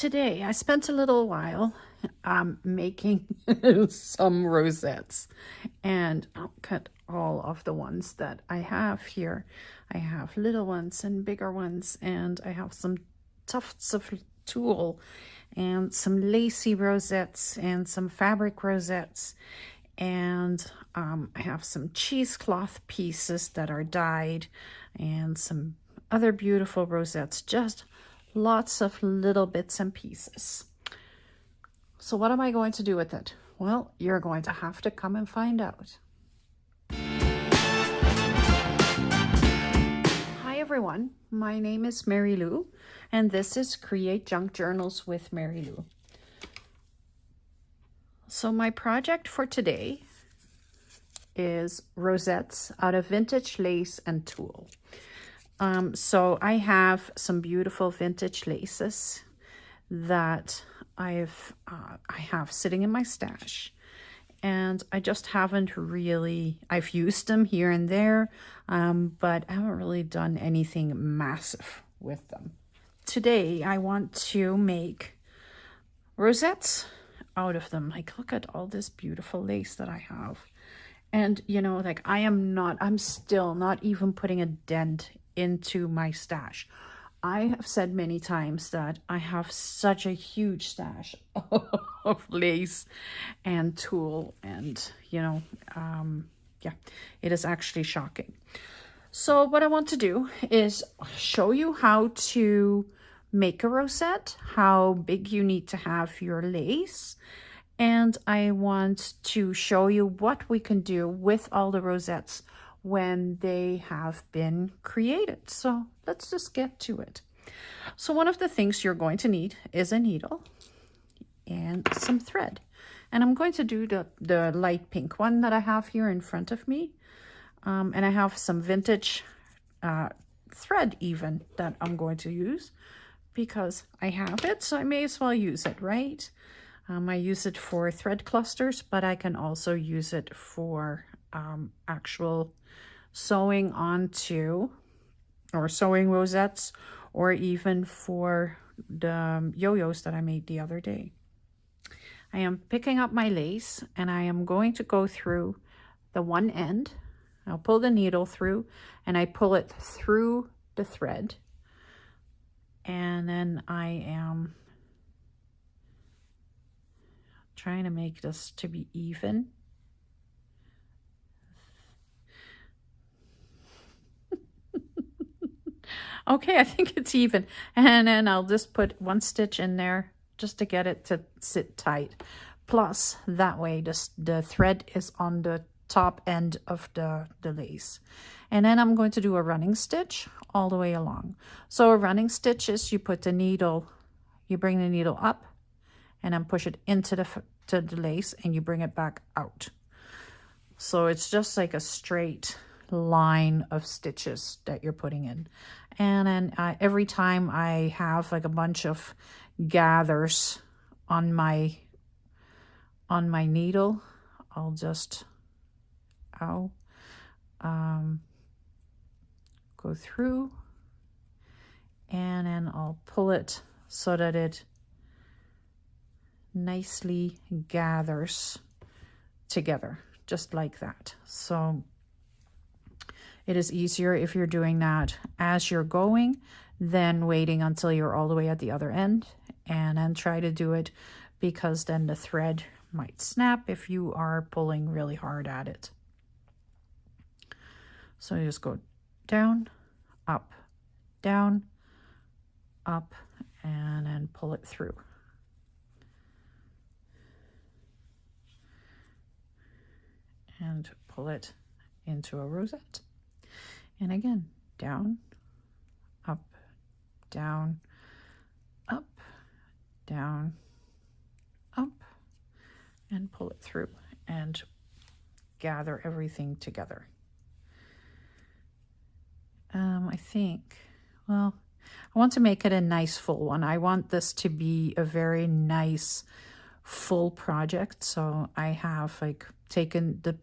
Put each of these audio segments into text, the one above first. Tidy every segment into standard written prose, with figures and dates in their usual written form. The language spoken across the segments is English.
today I spent a little while making some rosettes, and I'll cut all of the ones that I have here. I have little ones and bigger ones, and I have some tufts of tulle and some lacy rosettes and some fabric rosettes, and I have some cheesecloth pieces that are dyed and some other beautiful rosettes, just lots of little bits and pieces. So what am I going to do with it? Well, you're going to have to come and find out. Hi everyone, my name is Mary Lou, and this is Create Junk Journals with Mary Lou. So my project for today is rosettes out of vintage lace and tulle. So I have some beautiful vintage laces that I have sitting in my stash, and I just haven't really, I've used them here and there, but I haven't really done anything massive with them. Today I want to make rosettes out of them. Like, look at all this beautiful lace that I have. And you know, like, I'm still not even putting a dent into my stash. I have said many times that I have such a huge stash of lace and tulle, and you know, yeah, it is actually shocking. So what I want to do is show you how to make a rosette, how big you need to have your lace, and I want to show you what we can do with all the rosettes when they have been created. So let's just get to it. So one of the things you're going to need is a needle and some thread. And I'm going to do the light pink one that I have here in front of me. And I have some vintage thread even that I'm going to use because I have it, so I may as well use it, right? I use it for thread clusters, but I can also use it for actual sewing onto, or sewing rosettes, or even for the yo-yos that I made the other day. I am picking up my lace and I am going to go through the one end. I'll pull the needle through and I pull it through the thread, and then I am trying to make this to be even. Okay, I think it's even. And then I'll just put one stitch in there just to get it to sit tight. Plus, that way the thread is on the top end of the lace. And then I'm going to do a running stitch all the way along. So a running stitch is you put the needle, you bring the needle up and then push it into the lace and you bring it back out. So it's just like a straight line of stitches that you're putting in. And then every time I have like a bunch of gathers on my needle, I'll just go through, and then I'll pull it so that it nicely gathers together, just like that. So it is easier if you're doing that as you're going than waiting until you're all the way at the other end, and then try to do it, because then the thread might snap if you are pulling really hard at it. So you just go down, up, and then pull it through. And pull it into a rosette. And again, down, up, and pull it through and gather everything together. I think, well, I want to make it a nice full one. I want this to be a very nice full project. So I have like taken the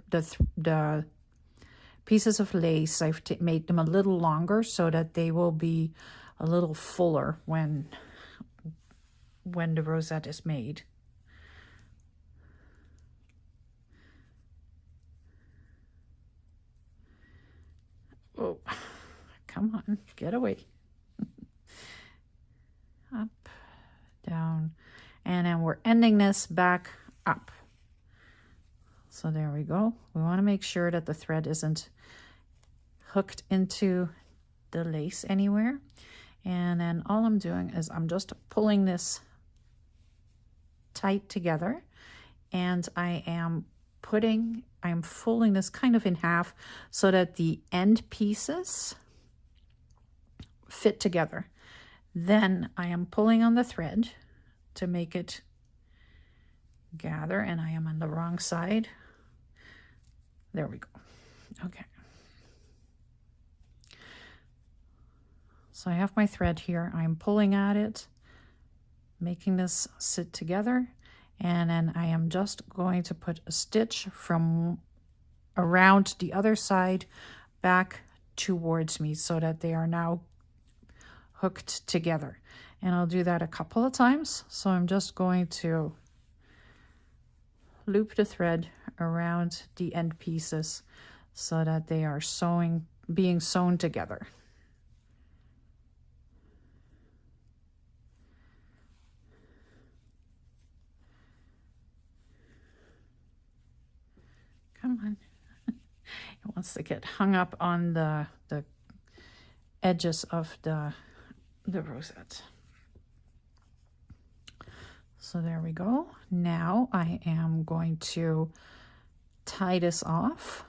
pieces of lace, I've made them a little longer so that they will be a little fuller when when the rosette is made. Oh, come on, get away. Up, down, and then we're ending this back up. So there we go. We want to make sure that the thread isn't hooked into the lace anywhere. And then all I'm doing is I'm just pulling this tight together, and I'm folding this kind of in half so that the end pieces fit together. Then I am pulling on the thread to make it gather, and I am on the wrong side. There we go. Okay. So I have my thread here. I'm pulling at it, making this sit together, and then I am just going to put a stitch from around the other side back towards me so that they are now hooked together. And I'll do that a couple of times. So I'm just going to loop the thread around the end pieces so that they are being sewn together. Come on. It wants to get hung up on the edges of the rosette. So there we go. Now I am going to tie this off.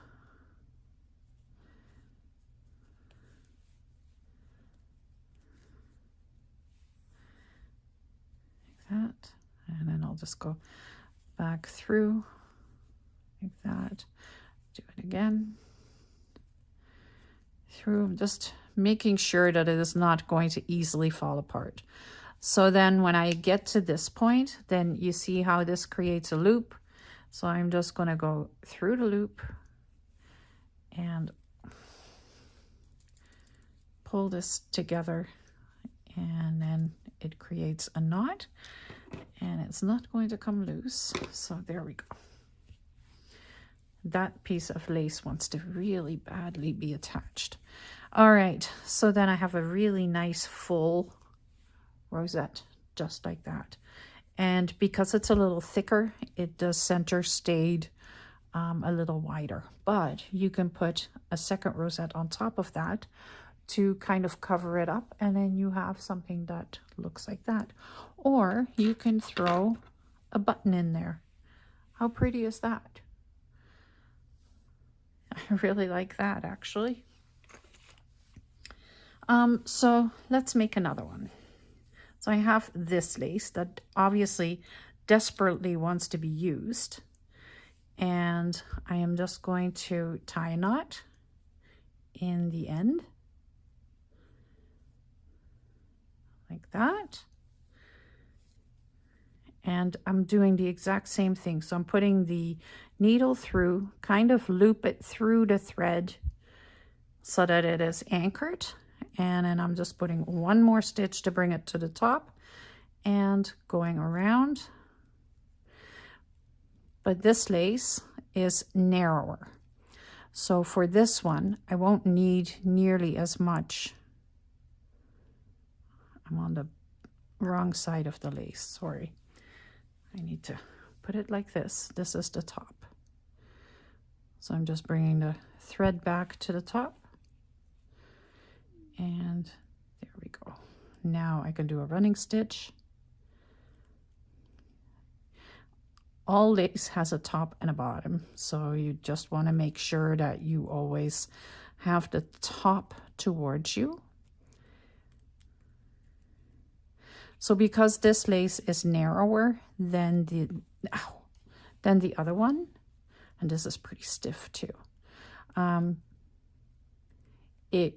Like that. And then I'll just go back through like that. Do it again. Through, just making sure that it is not going to easily fall apart. So then when I get to this point, then you see how this creates a loop. So I'm just going to go through the loop and pull this together, and then it creates a knot, and it's not going to come loose. So there we go. That piece of lace wants to really badly be attached. All right, so then I have a really nice full rosette, just like that. And because it's a little thicker, it does center stayed a little wider. But you can put a second rosette on top of that to kind of cover it up, and then you have something that looks like that. Or you can throw a button in there. How pretty is that? I really like that, actually. So let's make another one. So I have this lace that obviously desperately wants to be used, and I am just going to tie a knot in the end like that. And I'm doing the exact same thing. So I'm putting the needle through, kind of loop it through the thread so that it is anchored. And then I'm just putting one more stitch to bring it to the top and going around. But this lace is narrower. So for this one, I won't need nearly as much. I'm on the wrong side of the lace, sorry. I need to put it like this. This is the top. So I'm just bringing the thread back to the top. And there we go. Now I can do a running stitch. All lace has a top and a bottom, so you just want to make sure that you always have the top towards you. So because this lace is narrower than the other one, and this is pretty stiff too, I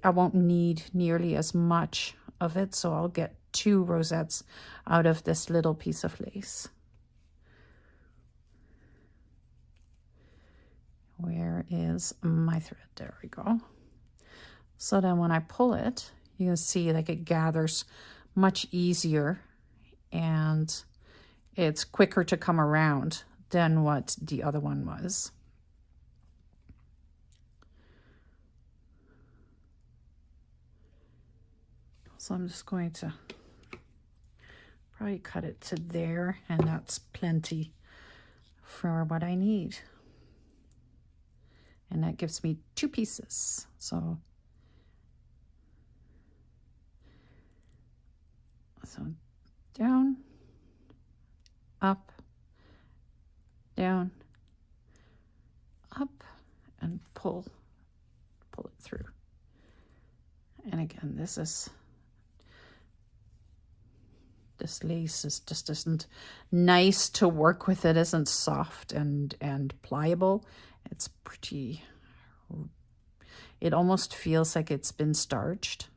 won't need nearly as much of it, so I'll get 2 rosettes out of this little piece of lace. Where is my thread? There we go. So then when I pull it, you can see like it gathers much easier, and it's quicker to come around than what the other one was. So I'm just going to probably cut it to there, and that's plenty for what I need. And that gives me 2 pieces. So down, up, down, up, and pull it through. And again, this lace just isn't nice to work with. It isn't soft and pliable. It's pretty, it almost feels like it's been starched.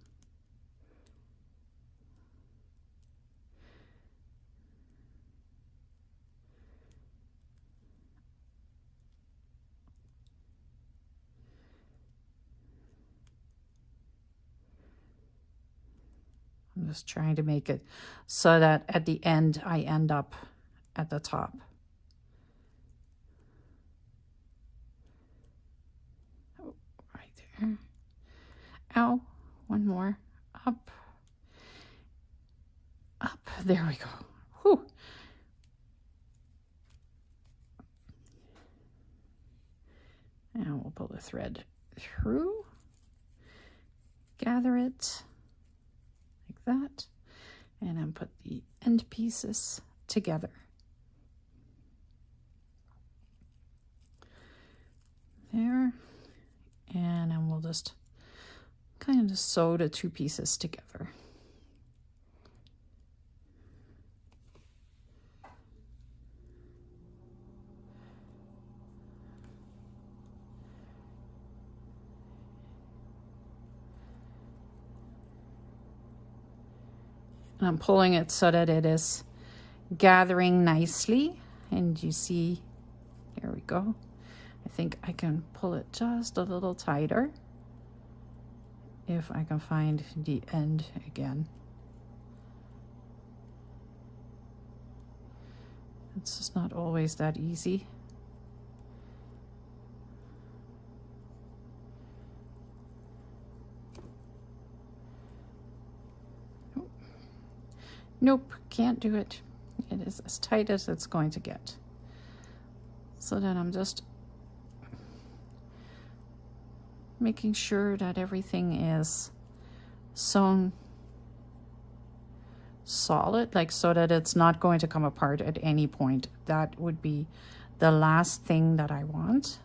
I'm just trying to make it so that at the end I end up at the top. Oh, right there. Ow, one more. Up. Up. There we go. Whew. And we'll pull the thread through. Gather it. That, and then put the end pieces together. There, and then we'll just kind of sew the 2 pieces together. And I'm pulling it so that it is gathering nicely. And you see, there we go. I think I can pull it just a little tighter if I can find the end again. It's just not always that easy. Nope, can't do it. It is as tight as it's going to get. So then I'm just making sure that everything is sewn solid, like so that it's not going to come apart at any point. That would be the last thing that I want.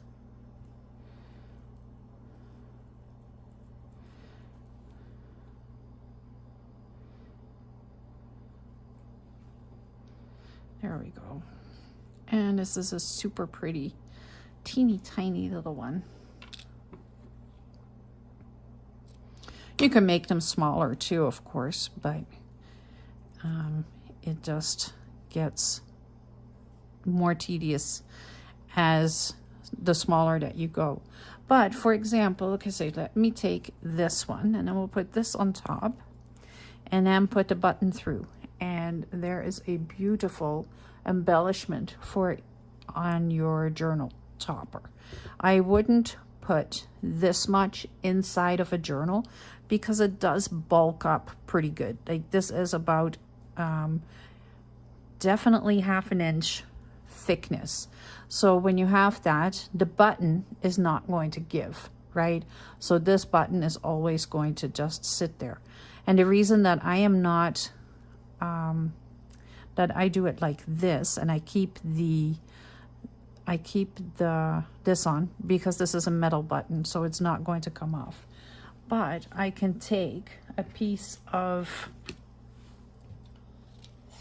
There we go. And this is a super pretty, teeny tiny little one. You can make them smaller too, of course, but it just gets more tedious as the smaller that you go. But for example, okay, so let me take this one, and then we'll put this on top, and then put the button through. And there is a beautiful embellishment for it on your journal topper. I wouldn't put this much inside of a journal because it does bulk up pretty good. Like this is about definitely half an inch thickness. So when you have that, the button is not going to give, right? So this button is always going to just sit there. And the reason that I am not that I do it like this, and I keep this on because this is a metal button, so it's not going to come off. But I can take a piece of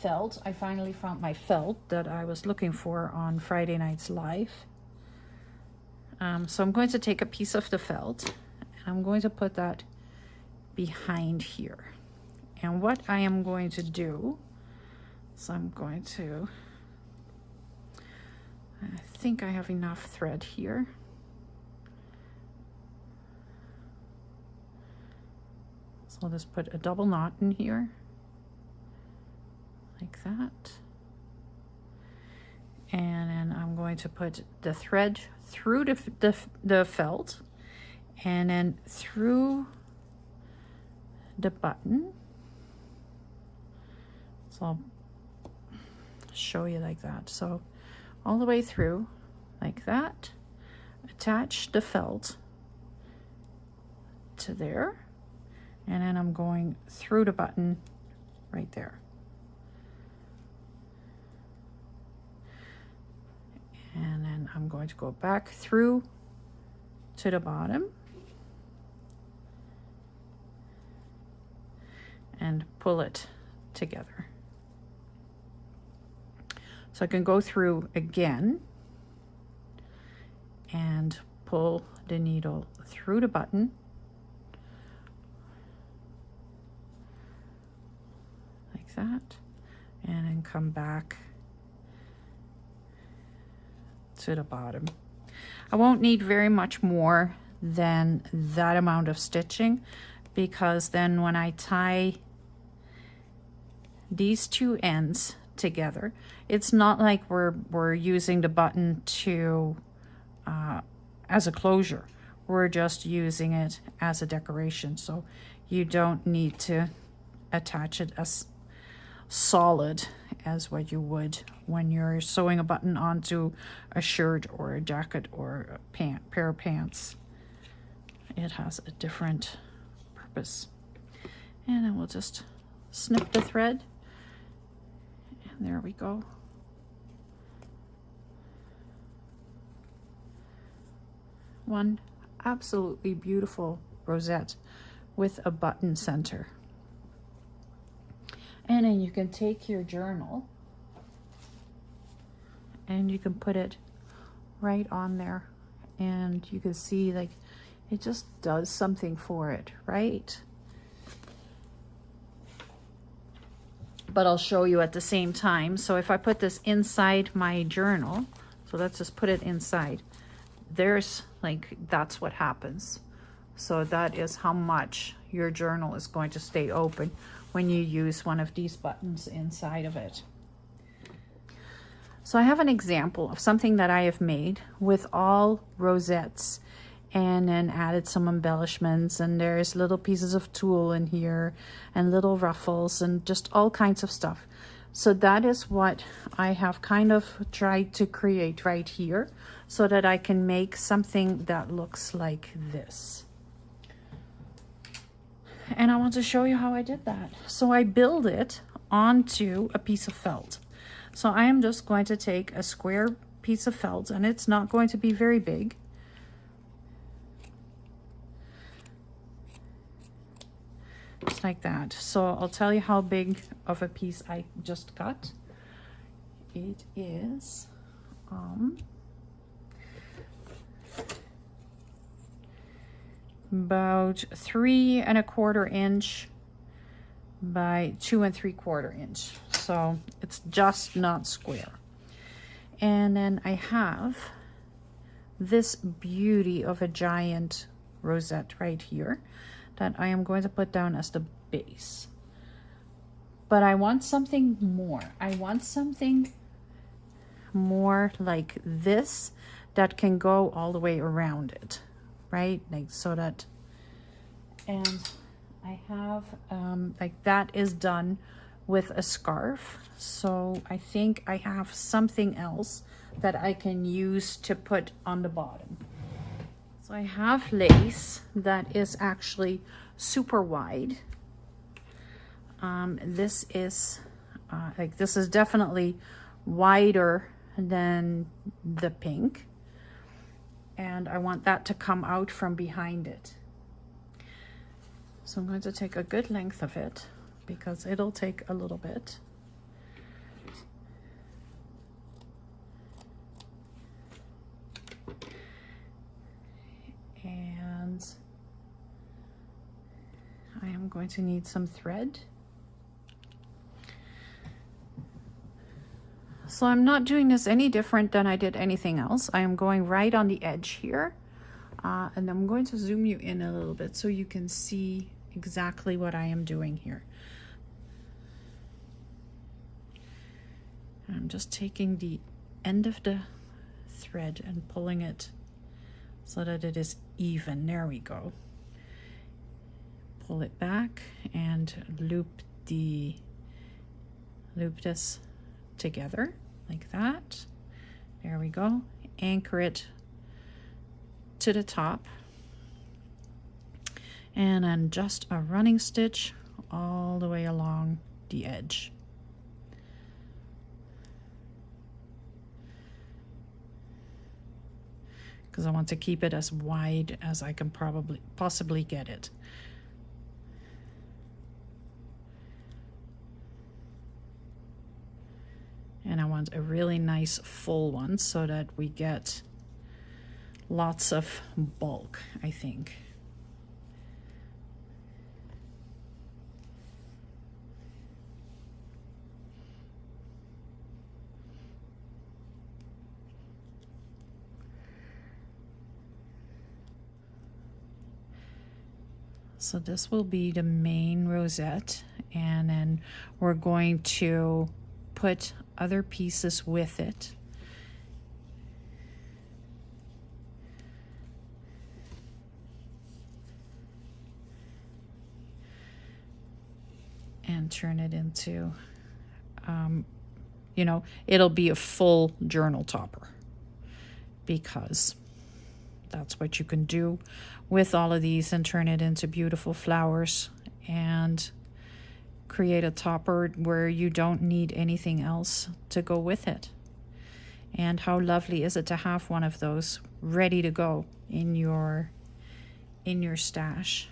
felt. I finally found my felt that I was looking for on Friday night's live. So I'm going to take a piece of the felt, and I'm going to put that behind here. And what I am going to do, so I'm going to, I think I have enough thread here. So I'll just put a double knot in here, like like that. And then I'm going to put the thread through the felt and then through the button. So I'll show you like that. So all the way through like that, attach the felt to there, and then I'm going through the button right there. And then I'm going to go back through to the bottom and pull it together. So I can go through again and pull the needle through the button like that, and then come back to the bottom. I won't need very much more than that amount of stitching, because then when I tie these two ends together, it's not like we're using the button to as a closure. We're just using it as a decoration, so you don't need to attach it as solid as what you would when you're sewing a button onto a shirt or a jacket or a pair of pants. It has a different purpose. And then we'll just snip the thread, and there we go. One absolutely beautiful rosette with a button center. And then you can take your journal and you can put it right on there, and you can see like it just does something for it, right? But I'll show you at the same time. So if I put this inside my journal, so let's just put it inside, there's like, that's what happens. So that is how much your journal is going to stay open when you use one of these buttons inside of it. So I have an example of something that I have made with all rosettes and then added some embellishments, and there's little pieces of tulle in here and little ruffles and just all kinds of stuff. So that is what I have kind of tried to create right here, so that I can make something that looks like this. And I want to show you how I did that. So I build it onto a piece of felt. So I am just going to take a square piece of felt, and it's not going to be very big. Just like that. So I'll tell you how big of a piece I just cut. It is about 3 1/4 inch by 2 3/4 inch. So it's just not square. And then I have this beauty of a giant rosette right here that I am going to put down as the base. But I want something more. I want something more like this that can go all the way around it, right? Like so that, and I have like that is done with a scarf. So I think I have something else that I can use to put on the bottom. So I have lace that is actually super wide. This is like, this is definitely wider than the pink, and I want that to come out from behind it. So I'm going to take a good length of it because it'll take a little bit. And I am going to need some thread. So I'm not doing this any different than I did anything else. I am going right on the edge here. And I'm going to zoom you in a little bit so you can see exactly what I am doing here. I'm just taking the end of the thread and pulling it so that it is even. There we go. Pull it back and loop this together like that. There we go. Anchor it to the top, and then just a running stitch all the way along the edge. Because I want to keep it as wide as I can possibly get it. And I want a really nice full one so that we get lots of bulk, I think. So this will be the main rosette, and then we're going to put other pieces with it. And turn it into, you know, it'll be a full journal topper, because that's what you can do with all of these, and turn it into beautiful flowers and create a topper where you don't need anything else to go with it. And how lovely is it to have one of those ready to go in your stash.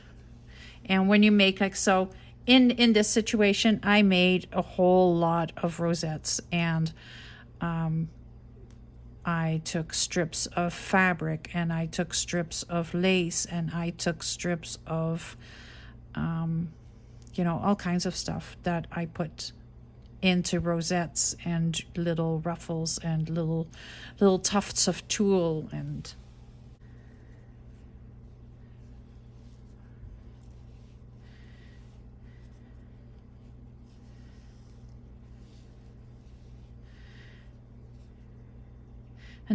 And when you make, like, so in this situation, I made a whole lot of rosettes, and I took strips of fabric, and I took strips of lace, and I took strips of you know, all kinds of stuff that I put into rosettes, and little ruffles and little tufts of tulle. And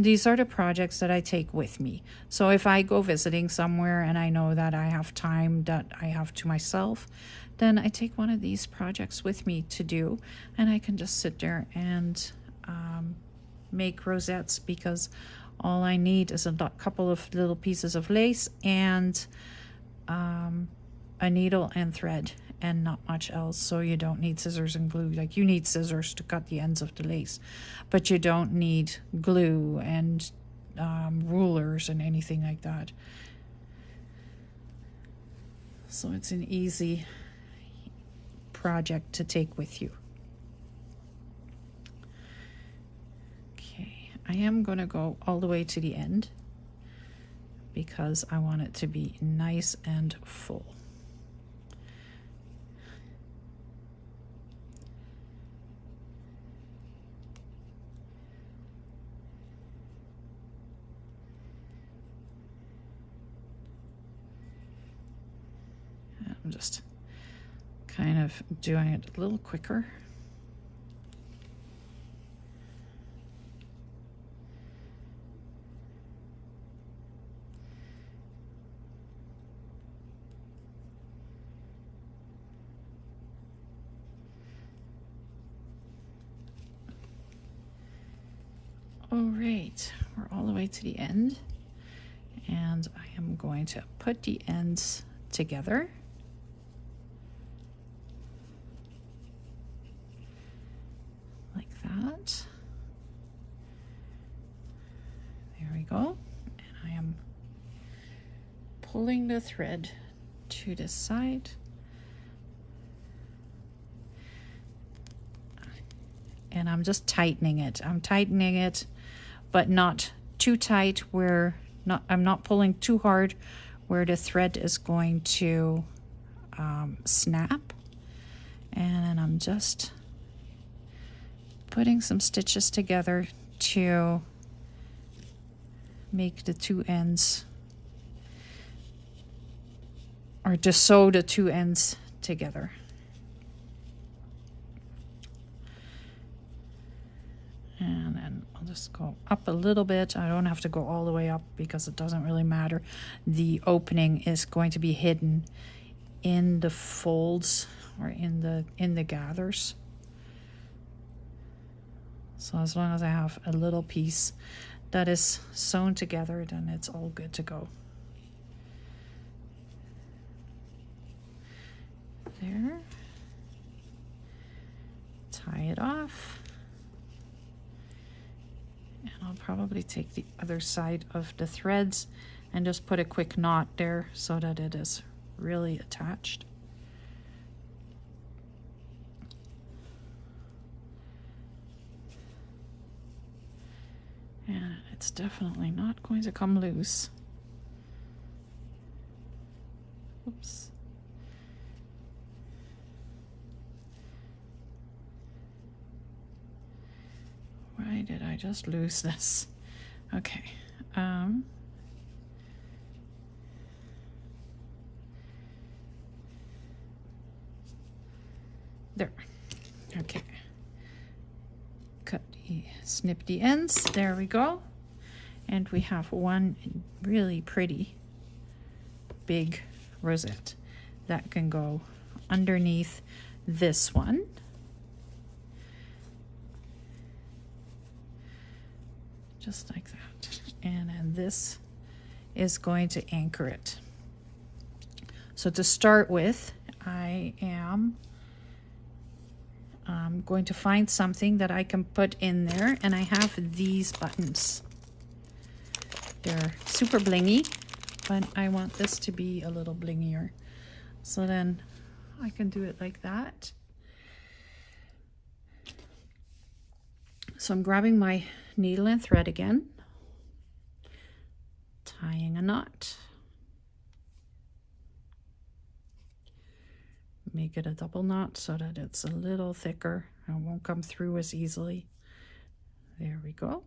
these are the projects that I take with me. So if I go visiting somewhere and I know that I have time that I have to myself, then I take one of these projects with me to do, and I can just sit there and make rosettes, because all I need is a couple of little pieces of lace and a needle and thread, and not much else. So you don't need scissors and glue. Like, you need scissors to cut the ends of the lace, but you don't need glue and rulers and anything like that. So it's an easy project to take with you. Okay, I am going to go all the way to the end because I want it to be nice and full. I'm just kind of doing it a little quicker. All right, we're all the way to the end, and I am going to put the ends together. Like that. There we go. And I am pulling the thread to the side. And I'm just tightening it. I'm tightening it, but not too tight where I'm not pulling too hard where the thread is going to snap. And then I'm just putting some stitches together to make the two ends, or to sew the two ends together. And then I'll just go up a little bit. I don't have to go all the way up because it doesn't really matter. The opening is going to be hidden in the folds or in the gathers. So as long as I have a little piece that is sewn together, then it's all good to go. There. Tie it off. And I'll probably take the other side of the threads and just put a quick knot there so that it is really attached. And it's definitely not going to come loose. Oops. Why did I just lose this? Okay. There. Okay. Snip the ends. There we go. And we have one really pretty big rosette that can go underneath this one. Just like that. And then this is going to anchor it. So to start with, I am going to find something that I can put in there, and I have these buttons. They're super blingy, but I want this to be a little blingier. So then I can do it like that. So I'm grabbing my needle and thread again, tying a knot, make it a double knot so that it's a little thicker and won't come through as easily. There we go.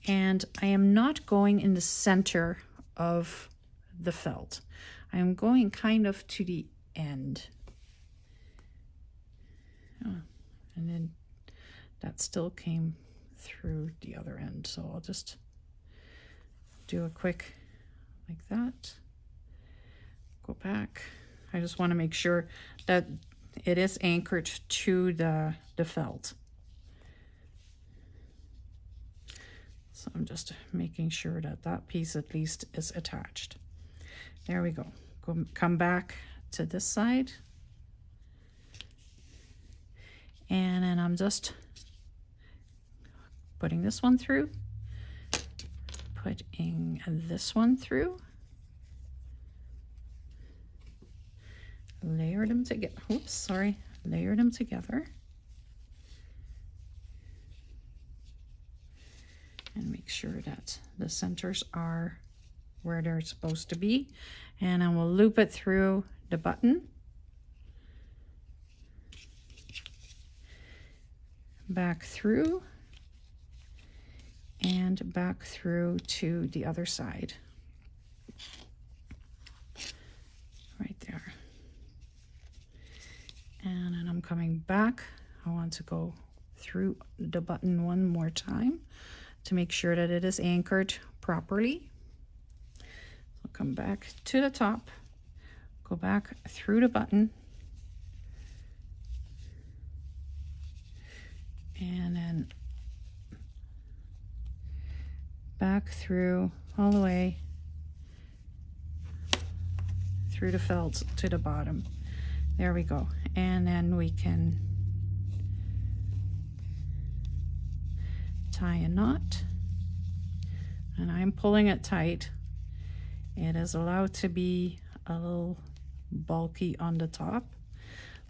And I am not going in the center of the felt. I am going kind of to the end. Oh, and then that still came through the other end. So I'll just do a quick like that. Go back. I just want to make sure that it is anchored to the felt. So I'm just making sure that that piece at least is attached. There we go. Come back to this side. And then I'm just putting this one through, putting this one through, layer them together. Oops, sorry. Layer them together. And make sure that the centers are where they're supposed to be. And then we'll loop it through the button. Back through. And back through to the other side. Right there. And then I'm coming back. I want to go through the button one more time to make sure that it is anchored properly. So come back to the top, go back through the button, and then back through all the way through the felt to the bottom. There we go. And then we can tie a knot, and I'm pulling it tight. It is allowed to be a little bulky on the top,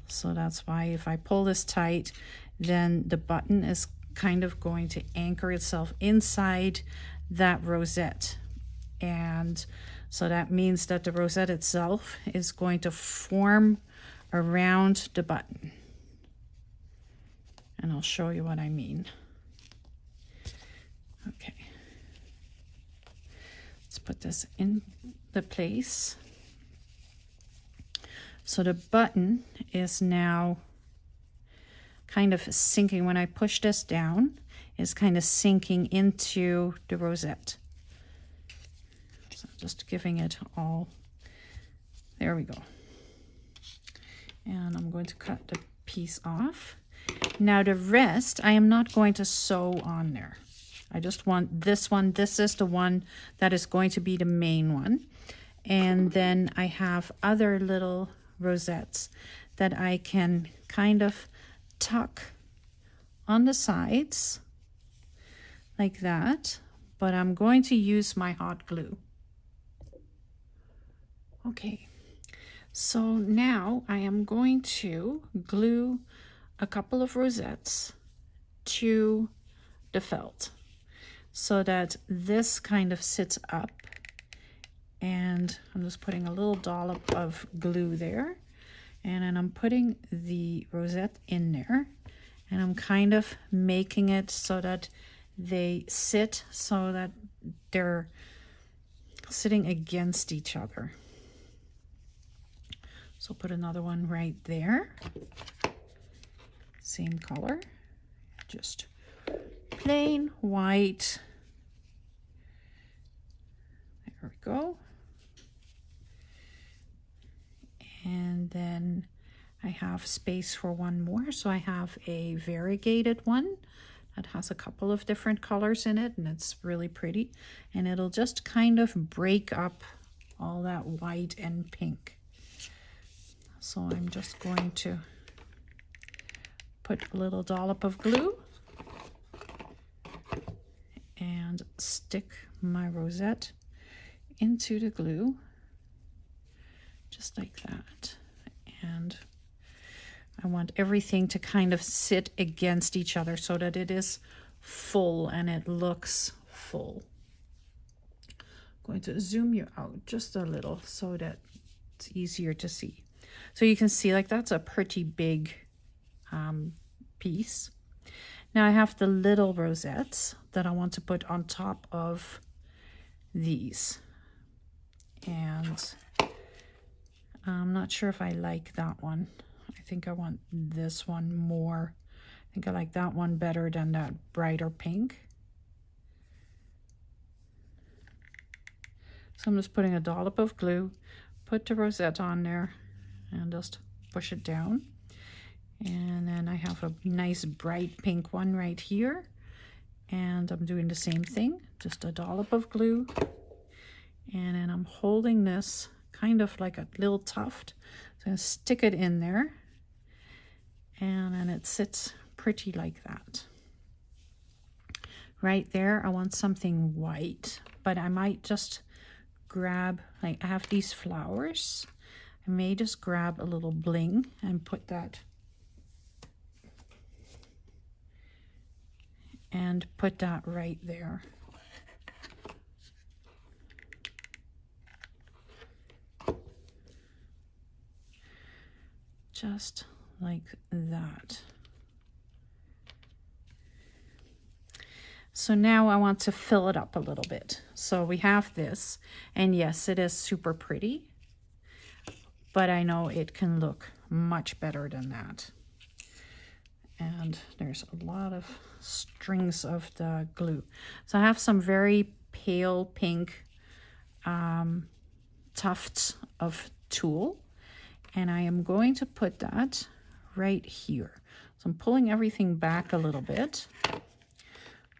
so that's why if I pull this tight, then the button is kind of going to anchor itself inside that rosette, and so that means that the rosette itself is going to form around the button, and I'll show you what I mean. Okay, let's put this in the place. So the button is now kind of sinking. When I push this down, it's kind of sinking into the rosette. So just giving it all, there we go. And I'm going to cut the piece off. Now the rest, I am not going to sew on there. I just want this one. This is the one that is going to be the main one. And then I have other little rosettes that I can kind of tuck on the sides like that. But I'm going to use my hot glue. Okay, so now I am going to glue a couple of rosettes to the felt so that this kind of sits up, and I'm just putting a little dollop of glue there, and then I'm putting the rosette in there, and I'm kind of making it so that they sit so that they're sitting against each other. So put another one right there. Same color, just plain white. There we go. And then I have space for one more. So I have a variegated one that has a couple of different colors in it, and it's really pretty. And it'll just kind of break up all that white and pink. So I'm just going to put a little dollop of glue and stick my rosette into the glue, just like that. And I want everything to kind of sit against each other so that it is full and it looks full. I'm going to zoom you out just a little so that it's easier to see. So you can see, like, that's a pretty big piece. Now I have the little rosettes that I want to put on top of these, and I'm not sure if I like that one. I think I want this one more. I think I like that one better than that brighter pink. So I'm just putting a dollop of glue, put the rosette on there, and just push it down. And then I have a nice bright pink one right here, and I'm doing the same thing, just a dollop of glue, and then I'm holding this kind of like a little tuft, so I stick it in there, and then it sits pretty like that. Right there I want something white, but I might just grab, like, I have these flowers, I may just grab a little bling and put that, right there. Just like that. So now I want to fill it up a little bit. So we have this, and yes, it is super pretty, but I know it can look much better than that. And there's a lot of strings of the glue. So I have some very pale pink tufts of tulle, and I am going to put that right here. So I'm pulling everything back a little bit,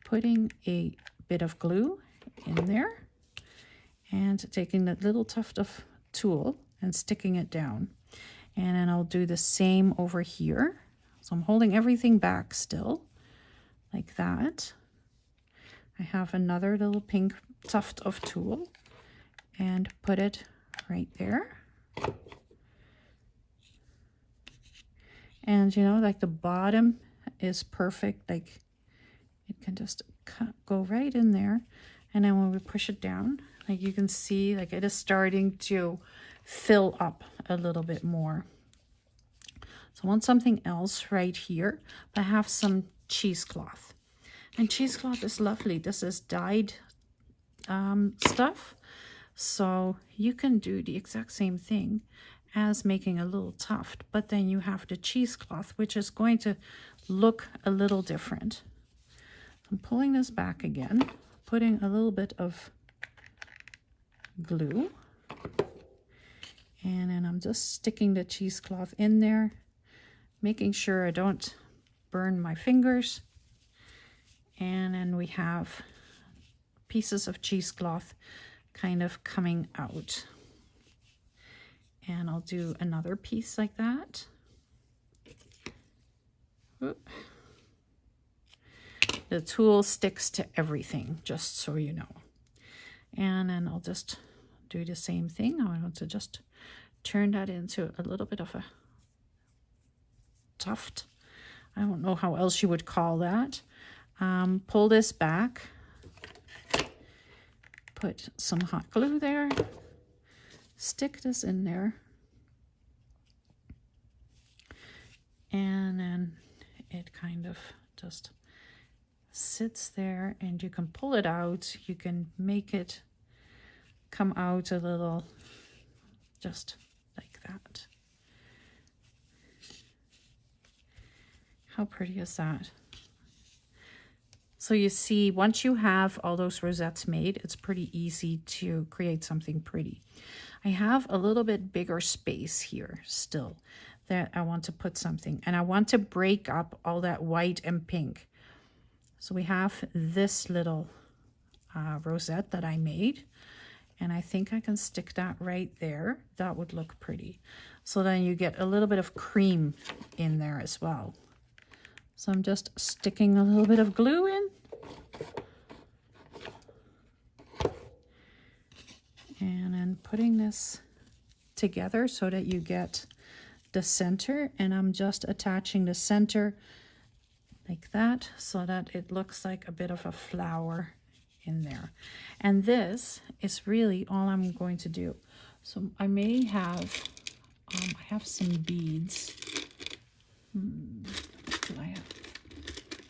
putting a bit of glue in there, and taking that little tuft of tulle and sticking it down. And then I'll do the same over here. So I'm holding everything back still, like that. I have another little pink tuft of tulle and put it right there. And you know, like, the bottom is perfect. Like, it can just go right in there. And then when we push it down, like, you can see, like, it is starting to fill up a little bit more. So I want something else right here. I have some cheesecloth, and cheesecloth is lovely. This is dyed stuff, so you can do the exact same thing as making a little tuft, but then you have the cheesecloth, which is going to look a little different. I'm pulling this back again, putting a little bit of glue, and then I'm just sticking the cheesecloth in there, making sure I don't burn my fingers. And then we have pieces of cheesecloth kind of coming out. And I'll do another piece like that. Oop. The tool sticks to everything, just so you know. And then I'll just do the same thing. I want to just turn that into a little bit of a tuft. I don't know how else you would call that. Pull this back, put some hot glue there, stick this in there, and then it kind of just sits there, and you can pull it out. You can make it come out a little, just like that. How pretty is that? So you see, once you have all those rosettes made, it's pretty easy to create something pretty. I have a little bit bigger space here still that I want to put something, and I want to break up all that white and pink. So we have this little rosette that I made, and I think I can stick that right there. That would look pretty. So then you get a little bit of cream in there as well. So I'm just sticking a little bit of glue in. And then putting this together so that you get the center. And I'm just attaching the center like that so that it looks like a bit of a flower in there. And this is really all I'm going to do. So I may have, I have some beads. Do I have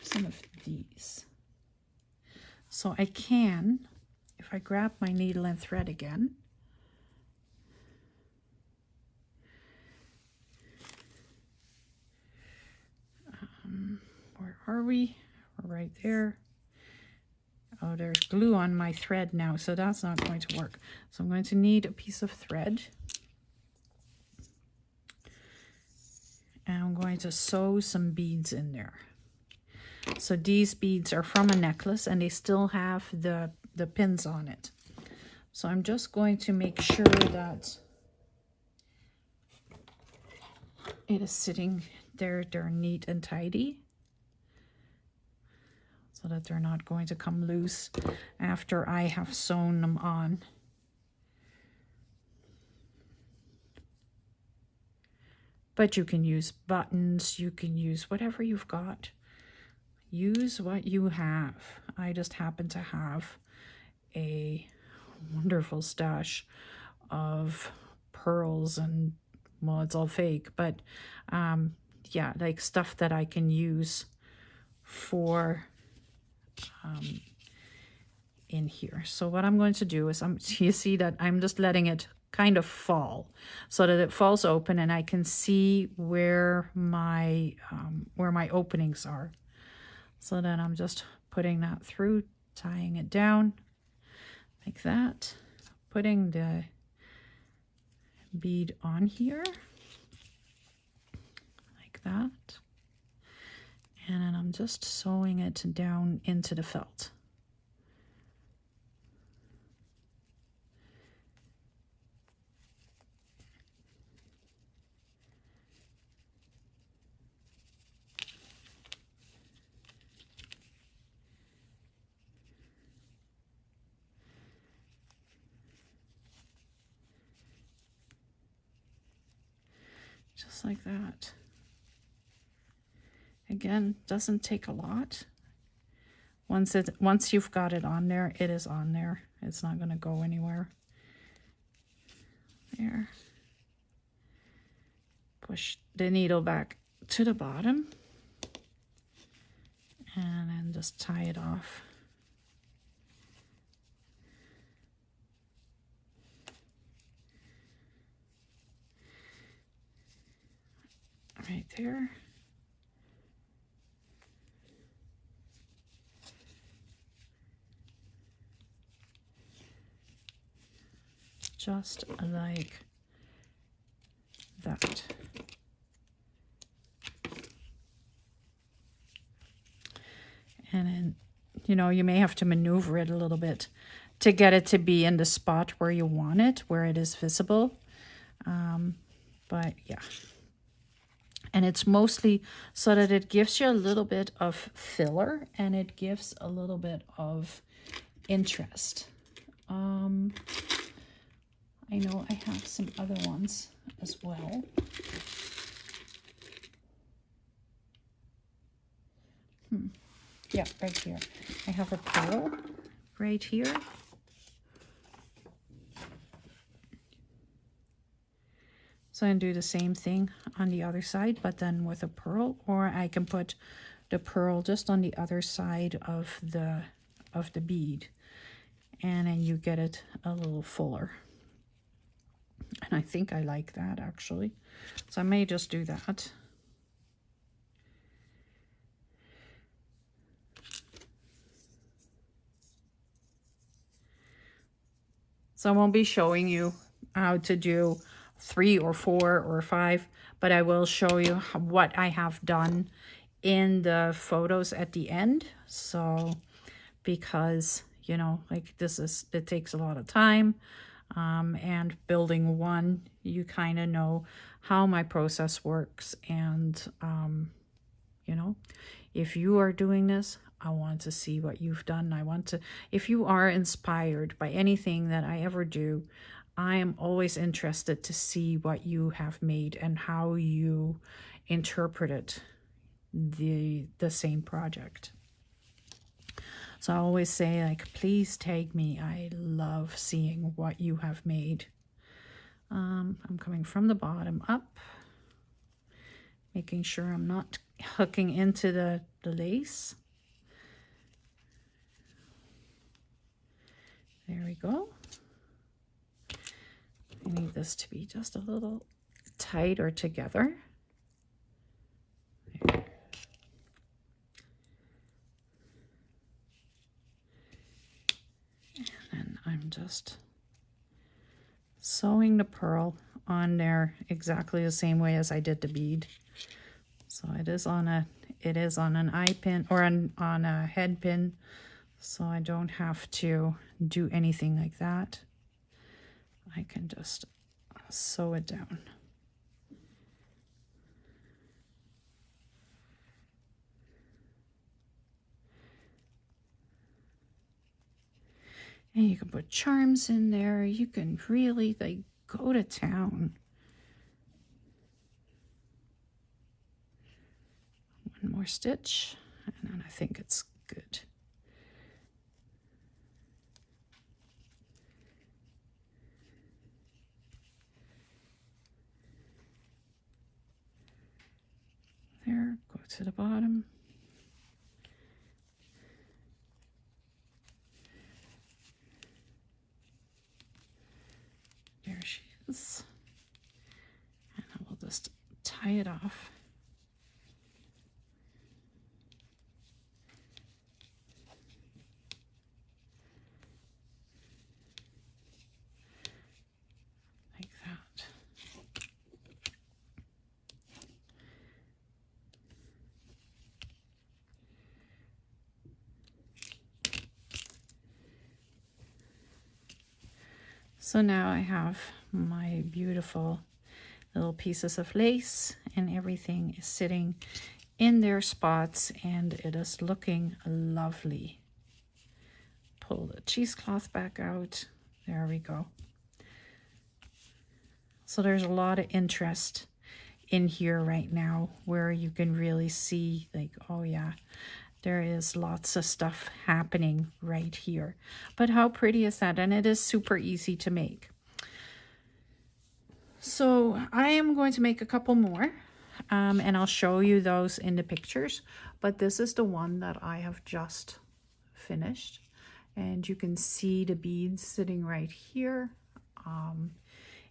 some of these? So I can, if I grab my needle and thread again, where are we? We're right there. Oh, there's glue on my thread now, so that's not going to work. So I'm going to need a piece of thread. And I'm going to sew some beads in there. So these beads are from a necklace, and they still have the pins on it. So I'm just going to make sure that it is sitting there, they're neat and tidy, so that they're not going to come loose after I have sewn them on. But you can use buttons, you can use whatever you've got. Use what you have. I just happen to have a wonderful stash of pearls and, well, it's all fake, but yeah, like stuff that I can use for in here. So what I'm going to do is, you see that I'm just letting it kind of fall so that it falls open and I can see where my openings are. So then I'm just putting that through, tying it down like that, putting the bead on here like that, and then I'm just sewing it down into the felt. Just like that. Again, doesn't take a lot. Once you've got it on there, it is on there. It's not going to go anywhere. There. Push the needle back to the bottom and then just tie it off. right there. Just like that. And then, you know, you may have to maneuver it a little bit to get it to be in the spot where you want it, where it is visible. But yeah. And it's mostly so that it gives you a little bit of filler and it gives a little bit of interest. I know I have some other ones as well. Yeah, right here. I have a pearl right here. So I can do the same thing on the other side, but then with a pearl, or I can put the pearl just on the other side of the bead, and then you get it a little fuller. And I think I like that actually. So I may just do that. So I won't be showing you how to do 3 or 4 or 5, but I will show you what I have done in the photos at the end. So because, you know, like it takes a lot of time. And building one, you kind of know how my process works. And, you know, if you are doing this, I want to see what you've done. I want to, if you are inspired by anything that I ever do, I am always interested to see what you have made and how you interpreted the same project. So I always say, like, please tag me. I love seeing what you have made. I'm coming from the bottom up, making sure I'm not hooking into the lace. There we go. I need this to be just a little tighter together. There. And I'm just sewing the pearl on there exactly the same way as I did the bead. So it is on an eye pin or on a head pin, so I don't have to do anything like that. I can just sew it down. And you can put charms in there. You can really, like, go to town. One more stitch, and then I think it's good. There, go to the bottom. There she is. And I will just tie it off. Like that. So now I have my beautiful little pieces of lace and everything is sitting in their spots and it is looking lovely. Pull the cheesecloth back out. There we go. So there's a lot of interest in here right now where you can really see, like, oh yeah, there is lots of stuff happening right here. But how pretty is that? And it is super easy to make. So I am going to make a couple more and I'll show you those in the pictures. But this is the one that I have just finished. And you can see the beads sitting right here.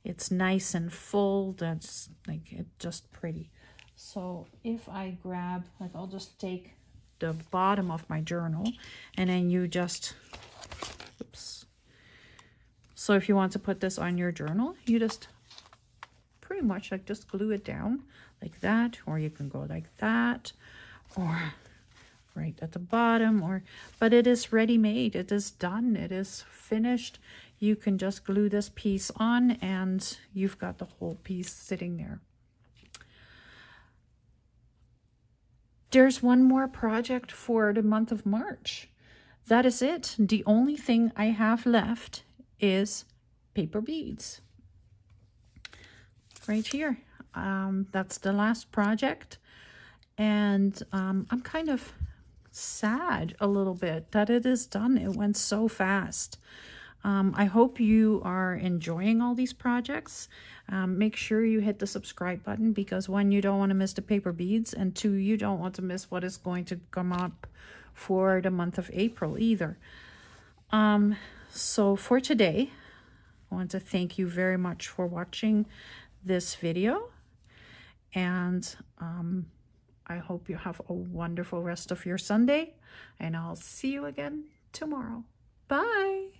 It's nice and full. That's like, it's just pretty. So if I grab, like, I'll just take the bottom of my journal, and then you just, oops. So if you want to put this on your journal, you just pretty much like just glue it down like that, or you can go like that, or right at the bottom, or, but it is ready made. It is done. It is finished. You can just glue this piece on and you've got the whole piece sitting there. There's one more project for the month of March. That is it. The only thing I have left is paper beads. Right here. That's the last project. And I'm kind of sad a little bit that it is done. It went so fast. I hope you are enjoying all these projects. Make sure you hit the subscribe button, because one, you don't want to miss the paper beads, and two, you don't want to miss what is going to come up for the month of April either. So for today, I want to thank you very much for watching this video, and I hope you have a wonderful rest of your Sunday, and I'll see you again tomorrow. Bye.